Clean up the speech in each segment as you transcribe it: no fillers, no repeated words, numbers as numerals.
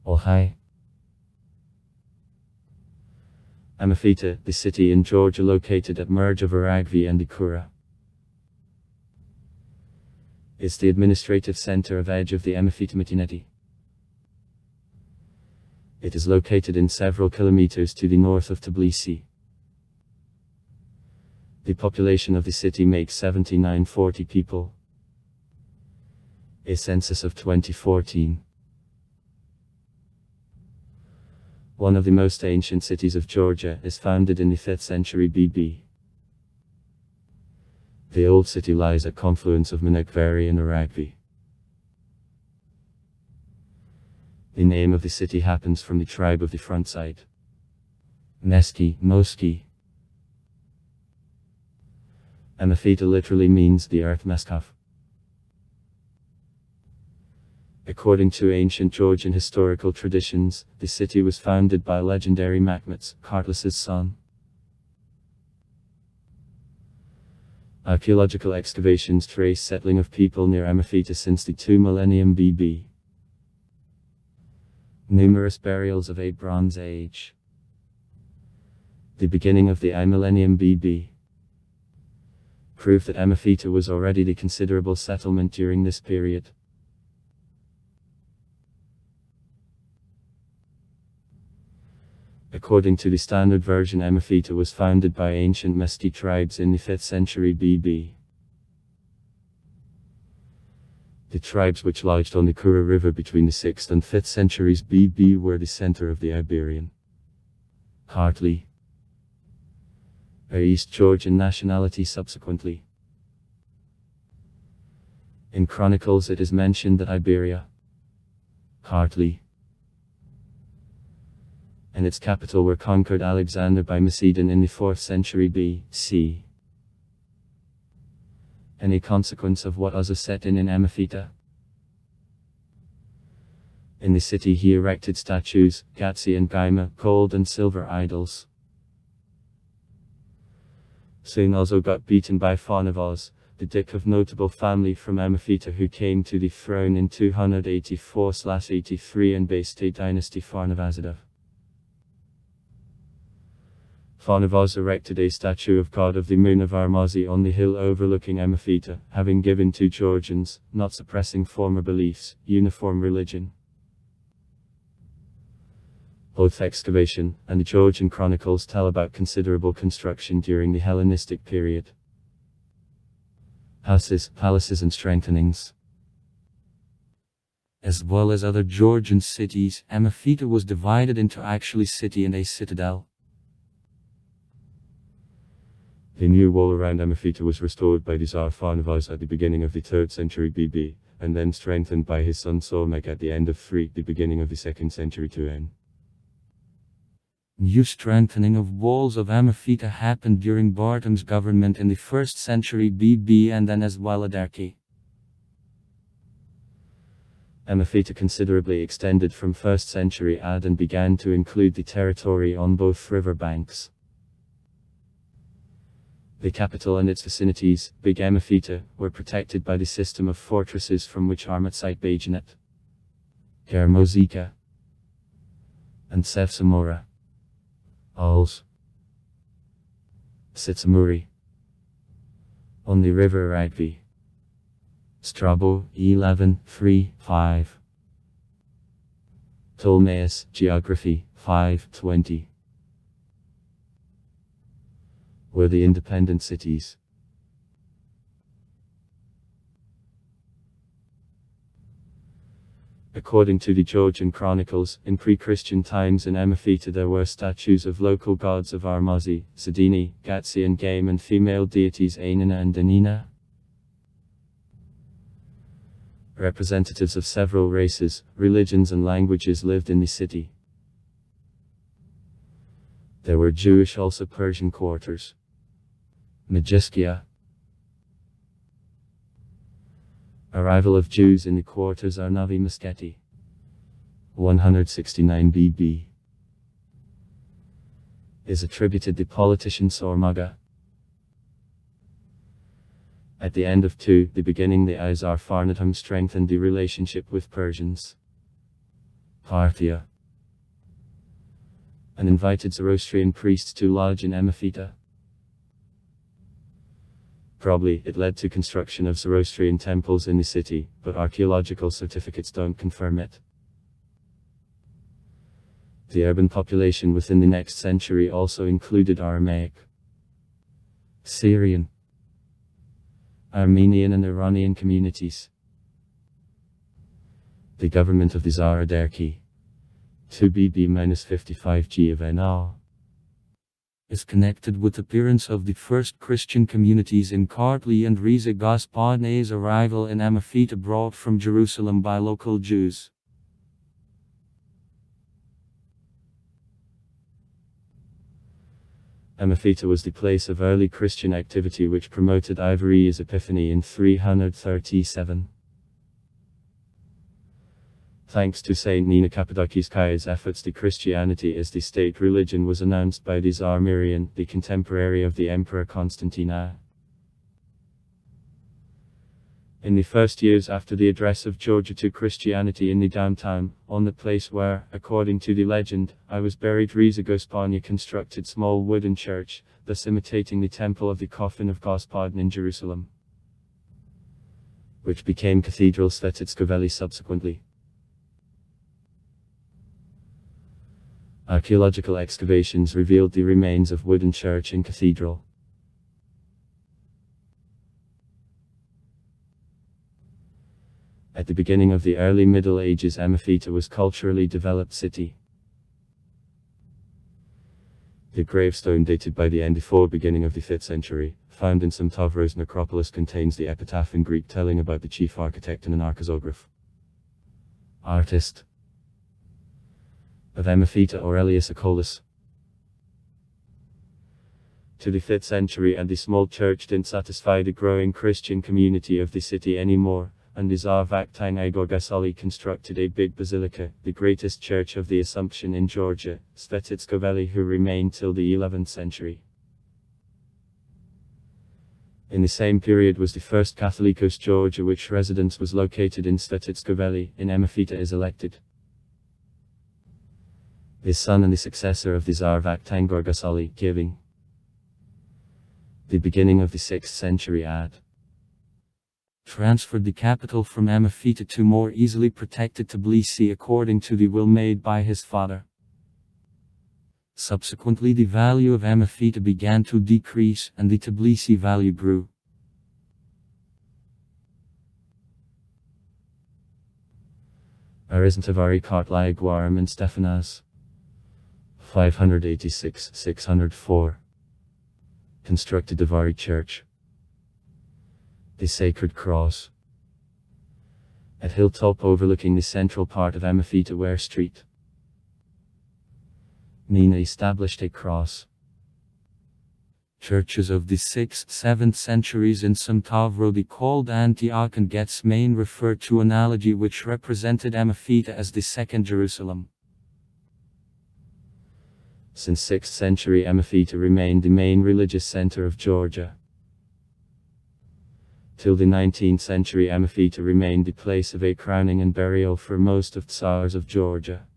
Ohai. Mtskheta, the city in Georgia located at merge of Aragvi and Ikura, is the administrative center of edge of the Mtskheta. It is located in several kilometers to the north of Tbilisi. The population of the city makes 7940 people. A census of 2014. One of the most ancient cities of Georgia is founded in the 5th century BB. The old city lies at confluence of Mtskheta and Aragvi. The name of the city happens from the tribe of the front side. Moski. Mtskheta literally means the earth Meskaf. According to ancient Georgian historical traditions, the city was founded by legendary Makhmets, Kartlas's son. Archaeological excavations trace settling of people near Mtskheta since the 2 millennium BB. Numerous burials of a Bronze Age. The beginning of the I millennium BB. Proof that Mtskheta was already the considerable settlement during this period. According to the standard version, Mtskheta was founded by ancient Mtskheta tribes in the 5th century BB. The tribes which lodged on the Kura River between the 6th and 5th centuries BB were the center of the Iberian, partly a East Georgian nationality subsequently. In chronicles it is mentioned that Iberia, partly, and its capital were conquered Alexander by Macedon in the 4th century BC. Any consequence of what was set in Mtskheta? In the city he erected statues, Gatsi and Gaima, gold and silver idols. Soon also got beaten by Pharnavaz, the Dick of notable family from Mtskheta who came to the throne in 284/83 and based a dynasty Pharnavazadov. Pharnavaz erected a statue of god of the moon of Armazi on the hill overlooking Mtskheta, having given to Georgians, not suppressing former beliefs, uniform religion. Both excavation and the Georgian chronicles tell about considerable construction during the Hellenistic period. Houses, palaces and strengthenings. As well as other Georgian cities, Mtskheta was divided into actually city and a citadel. The new wall around Mtskheta was restored by the Tsar Pharnavaz at the beginning of the 3rd century BB, and then strengthened by his son Solmek at the end of the beginning of the 2nd century 2N. New strengthening of walls of Mtskheta happened during Bartam's government in the 1st century BB and then as well Adarki. Mtskheta considerably extended from 1st century AD and began to include the territory on both river banks. The capital and its vicinities, Big Mtskheta, were protected by the system of fortresses from which Armatsite Bajanet, Germozika, and Sevsamora, Als, Sitsamuri, on the river Aragvi. Strabo, 11:3-5. Ptolemaeus, Geography, 5:20. Were the independent cities. According to the Georgian chronicles, in pre-Christian times in Mtskheta there were statues of local gods of Armazi, Sedini, Gatsi and Game and female deities Ainina and Danina. Representatives of several races, religions and languages lived in the city. There were Jewish also Persian quarters. Mtskheta. Arrival of Jews in the quarters are Novi Mtskheti. 169 BB. Is attributed to politician Sormaga. At the end of the beginning the Izar Farnatum strengthened the relationship with Persians. Parthia. And invited Zoroastrian priests to lodge in Mtskheta. Probably, it led to construction of Zoroastrian temples in the city, but archaeological certificates don't confirm it. The urban population within the next century also included Aramaic, Syrian, Armenian and Iranian communities. The government of the Zara Derki, 2BB-55G of NR, is connected with the appearance of the first Christian communities in Kartli and Riza Gospodne's arrival in Mtskheta brought from Jerusalem by local Jews. Mtskheta was the place of early Christian activity which promoted Ivoria's epiphany in 337. Thanks to Saint Nina Kappadokiskaya's efforts, the Christianity as the state religion was announced by the Tsar Mirian, the contemporary of the Emperor Constantine I. In the first years after the address of Georgia to Christianity in the downtown, on the place where, according to the legend, I was buried, Riza Gospodnia constructed small wooden church, thus imitating the temple of the coffin of Gospodin in Jerusalem, which became Cathedral Svetitsko subsequently. Archaeological excavations revealed the remains of wooden church and cathedral. At the beginning of the early Middle Ages, Mtskheta was culturally developed city. The gravestone dated by the end of beginning of the 5th century, found in some Tavros necropolis, contains the epitaph in Greek telling about the chief architect and an archizograph artist of Mtskheta, Aurelius Acolus. To the 5th century, and the small church didn't satisfy the growing Christian community of the city anymore, and the Tsar Vakhtang Gorgasali constructed a big basilica, the greatest church of the Assumption in Georgia, Svetitsko, who remained till the 11th century. In the same period was the first Catholicos Georgia, which residence was located in Svetitsko in Mtskheta, is elected. His son and the successor of the Tsar Vakhtang Gorgasali, giving the beginning of the 6th century ad. Transferred the capital from Mtskheta to more easily protected Tbilisi according to the will made by his father. Subsequently, the value of Mtskheta began to decrease and the Tbilisi value grew. Arizantavari Kartli Gwaram and Stefanas 586-604. Constructed Davari Church. The Sacred Cross. At hilltop overlooking the central part of Mtskheta, Ware Street, Nina established a cross. Churches of the 6th, 7th centuries in Samtavrodi called Antioch and Gethsemane refer to analogy which represented Mtskheta as the second Jerusalem. Since 6th century, Mtskheta remained the main religious center of Georgia. Till the 19th century, Mtskheta remained the place of a crowning and burial for most of the Tsars of Georgia.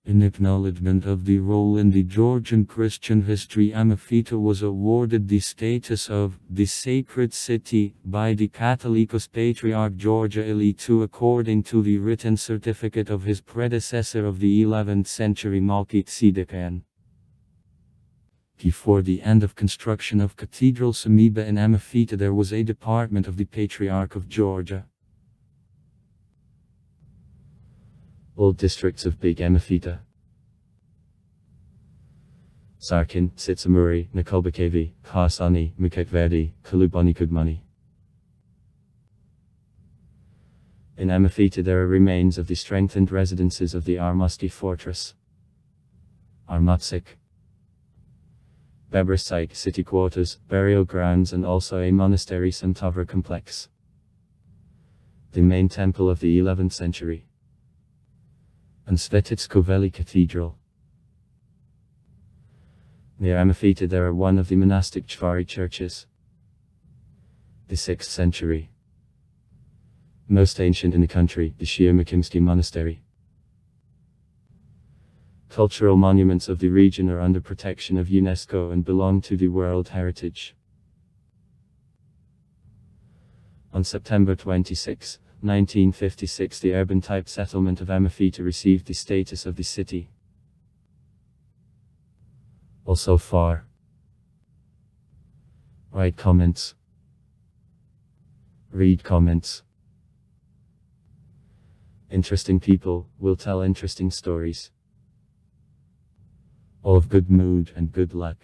In acknowledgement of the role in the Georgian Christian history, Mtskheta was awarded the status of the sacred city by the Catholicos Patriarch Georgia II according to the written certificate of his predecessor of the 11th century Mtskheta. Before the end of construction of Cathedral Samiba in Mtskheta, there was a department of the Patriarch of Georgia. Old districts of Big Mtskheta: Sarkin, Sitsamuri, Nikolbakavi, Khasani, Muketverdi, Kalubani Kudmani. In Mtskheta there are remains of the strengthened residences of the Armuski fortress, Armutsik, Bebrasite city quarters, burial grounds, and also a monastery Samtavra complex. The main temple of the 11th century. And Svetitsko Cathedral. Near Mtskheta there are one of the monastic Chvari churches. The 6th century. Most ancient in the country, the Mtskheta Monastery. Cultural monuments of the region are under protection of UNESCO and belong to the World Heritage. On September 26, 1956, the urban-type settlement of Mtskheta received the status of the city. Also far. Write comments. Read comments. Interesting people will tell interesting stories. All of good mood and good luck.